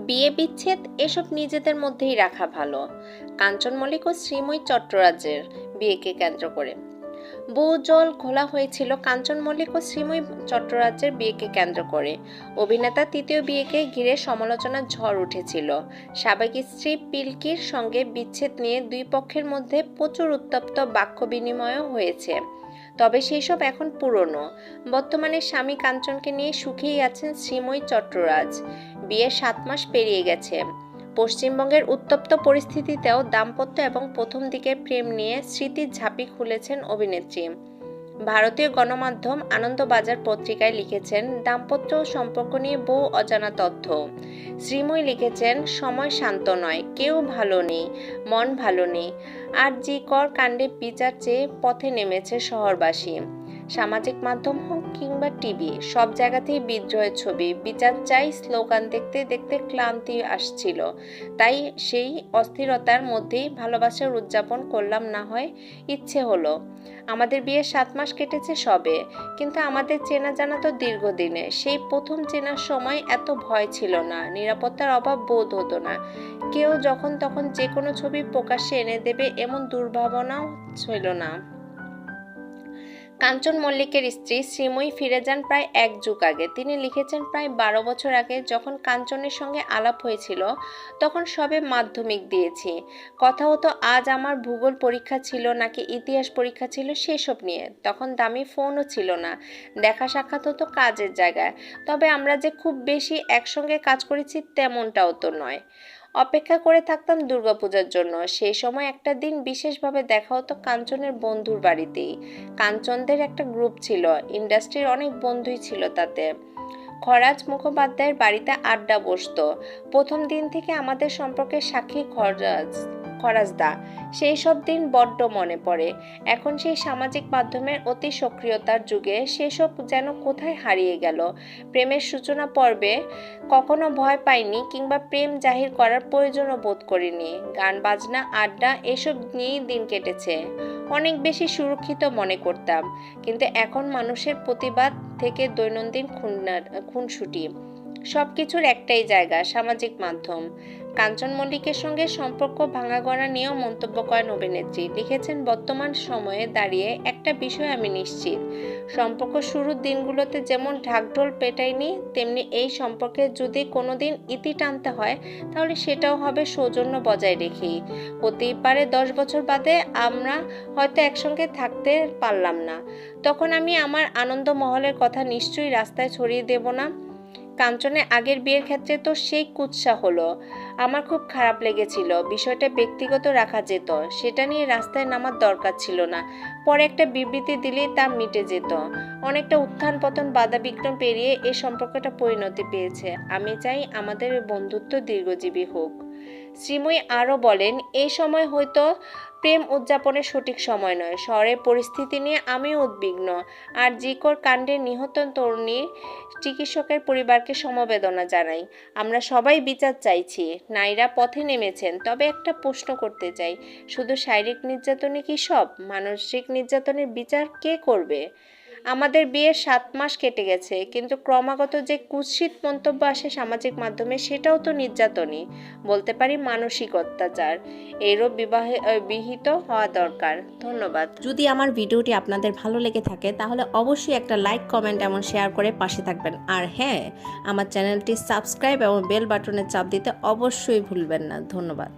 বিয়ে বিচ্ছেদ এসব নিজেদের মধ্যেই রাখা ভালো। কাঞ্চন মল্লিক ও শ্রীময়ী চট্টরাজের বিয়েকে কেন্দ্র করে বহু জল ঘোলা হয়েছিল কাঞ্চন মল্লিক ও শ্রীময়ী চট্টরাজের বিয়েকে কেন্দ্র করে। অভিনেতার তৃতীয় বিয়েকে ঘিরে সমালোচনার ঝড় উঠেছিল। সাবেক স্ত্রী পিল্কির সঙ্গে বিচ্ছেদ নিয়ে দুই পক্ষের মধ্যে প্রচুর উত্তপ্ত বাক্য বিনিময়ও হয়েছে। তবে সেসব এখন পুরনো। বর্তমানে স্বামী কাঞ্চনকে নিয়ে সুখেই আছেন শ্রীময়ী চট্টরাজ। বিয়ের 7 মাস পেরিয়ে গেছে। পশ্চিমবঙ্গের উত্তপ্ত পরিস্থিতিতেও দাম্পত্য এবং প্রথম দিকের প্রেম নিয়ে স্মৃতির ঝাঁপি খুলেছেন অভিনেত্রী। ভারতীয় গণমাধ্যম আনন্দবাজার পত্রিকায় লিখেছেন দাম্পত্য সম্পর্ক নিয়ে বহু অজানা তথ্য। শ্রীময়ী লিখেছেন, সময় শান্ত নয়, কেউ ভালো নেই, মন ভালো নেই। আর.জি. কর কাণ্ডে বিচার চেয়ে পথে নেমেছে শহরবাসী। সামাজিক মাধ্যম হোক কিংবা টিভি, সব জায়গাতেই বিদ্রোহের ছবি। বিচার চাই স্লোগান দেখতে দেখতে ক্লান্তি আসছিল। তাই সেই অস্থিরতার মধ্যেই ভালোবাসার উদযাপন করলাম, না হয় ইচ্ছে হলো। আমাদের বিয়ের 7 মাস কেটেছে সবে, কিন্তু আমাদের চেনা জানা তো দীর্ঘদিনে। সেই প্রথম চেনার সময় এত ভয় ছিল না, নিরাপত্তার অভাব বোধ হতো না। কেউ যখন তখন যে কোনো ছবি প্রকাশ্যে এনে দেবে এমন দুর্ভাবনাও ছিল না। কাঞ্চন মল্লিকের স্ত্রী শ্রীময়ী ফিরে যান প্রায় 1 যুগ আগে। তিনি লিখেছেন, প্রায় 12 বছর আগে যখন কাঞ্চনের সঙ্গে আলাপ হয়েছিল তখন সবে মাধ্যমিক দিয়েছি। কথা হতো আজ আমার ভূগোল পরীক্ষা ছিল নাকি ইতিহাস পরীক্ষা ছিল সেসব নিয়ে। তখন দামি ফোনও ছিল না, দেখা সাক্ষাৎ হতো কাজের জায়গায়। তবে আমরা যে খুব বেশি একসঙ্গে কাজ করেছি তেমনটাও তো নয়। অপেক্ষা করে থাকতাম দুর্গাপূজার জন্য। সেই সময় একটা দিন বিশেষভাবে দেখা হতো কাঞ্চনের বন্ধুর বাড়িতেই। কাঞ্চনদের একটা গ্রুপ ছিল, ইন্ডাস্ট্রির অনেক বন্ধুই ছিল তাতে। খরাজ মুখোপাধ্যায়ের বাড়িতে আড্ডা বসতো। প্রথম দিন থেকে আমাদের সম্পর্কের সাক্ষী খরাজদা। সেই সব দিন বড্ড মনে পড়ে। এখন সেই সামাজিক মাধ্যমের অতি সক্রিয়তার যুগে সেসব যেন কোথায় হারিয়ে গেল। প্রেমের সূচনা পর্বে কখনো ভয় পাইনি কিংবা প্রেম জাহির করার প্রয়োজনও বোধ করিনি। গান বাজনা আড্ডা এসব নিয়েই দিন কেটেছে। অনেক বেশি সুরক্ষিত মনে করতাম। কিন্তু এখন মানুষের প্রতিবাদ থেকে দৈনন্দিন খুনসুটি, সবকিছুর একটাই জায়গা, সামাজিক মাধ্যম। কাঞ্চন মল্লিকের সঙ্গে সম্পর্ক ভাঙাগড়া নিয়েও মন্তব্য করেন অভিনেত্রী। লিখেছেন, বর্তমান সময়ে দাঁড়িয়ে একটা বিষয় আমি নিশ্চিত, সম্পর্ক শুরুর দিনগুলোতে যেমন ঢাকঢোল পেটায়নি, তেমনি এই সম্পর্কে যদি কোনোদিন ইতি টানতে হয় তাহলে সেটাও হবে সৌজন্য বজায় রেখেই। হতেই পারে 10 বছর বাদে আমরা হয়তো একসঙ্গে থাকতে পারলাম না। তখন আমি আমার আনন্দ মহলের কথা নিশ্চয়ই রাস্তায় ছড়িয়ে দেব না। কাঞ্চনের আগের বিয়ের ক্ষেত্রে তো সেই কুৎসা হলো। আমার খুব খারাপ লেগেছিল। বিষয়টা ব্যক্তিগত রাখা যেত, সেটা নিয়ে রাস্তায় নামার দরকার ছিল না। পরে একটা বিবৃতি দিলেই তা মিটে যেত। অনেকটা উত্থান পতন বাধা বিঘ্ন পেরিয়ে এই সম্পর্কটা পরিণতি পেয়েছে। আমি চাই আমাদের বন্ধুত্ব দীর্ঘজীবী হোক। শ্রীময়ী আরও বলেন, এই সময় হয়তো প্রেম উদযাপনের সঠিক সময় নয়। শহরের পরিস্থিতি নিয়ে আমিও উদ্বিগ্ন। আর.জি. কর কাণ্ডে নিহত তরুণীর চিকিৎসকের পরিবারকে সমবেদনা জানাই। আমরা সবাই বিচার চাইছি। নারীরা পথে নেমেছেন। তবে একটা প্রশ্ন করতে চাই, শুধু শারীরিক নির্যাতনই কি সব? মানসিক নির্যাতনের বিচার কে করবে? আমাদের বিয়ের 7 মাস কেটে গেছে, কিন্তু ক্রমাগত যে কুৎসিত মন্তব্য আসে সামাজিক মাধ্যমে সেটাও তো নির্যাতনই, বলতে পারি মানসিক অত্যাচার। এরও বিহিত হওয়া দরকার। ধন্যবাদ। যদি আমার ভিডিওটি আপনাদের ভালো লেগে থাকে তাহলে অবশ্যই একটা লাইক, কমেন্ট এবং শেয়ার করে পাশে থাকবেন। আর হ্যাঁ, আমার চ্যানেলটি সাবস্ক্রাইব এবং বেল বাটনে চাপ দিতে অবশ্যই ভুলবেন না। ধন্যবাদ।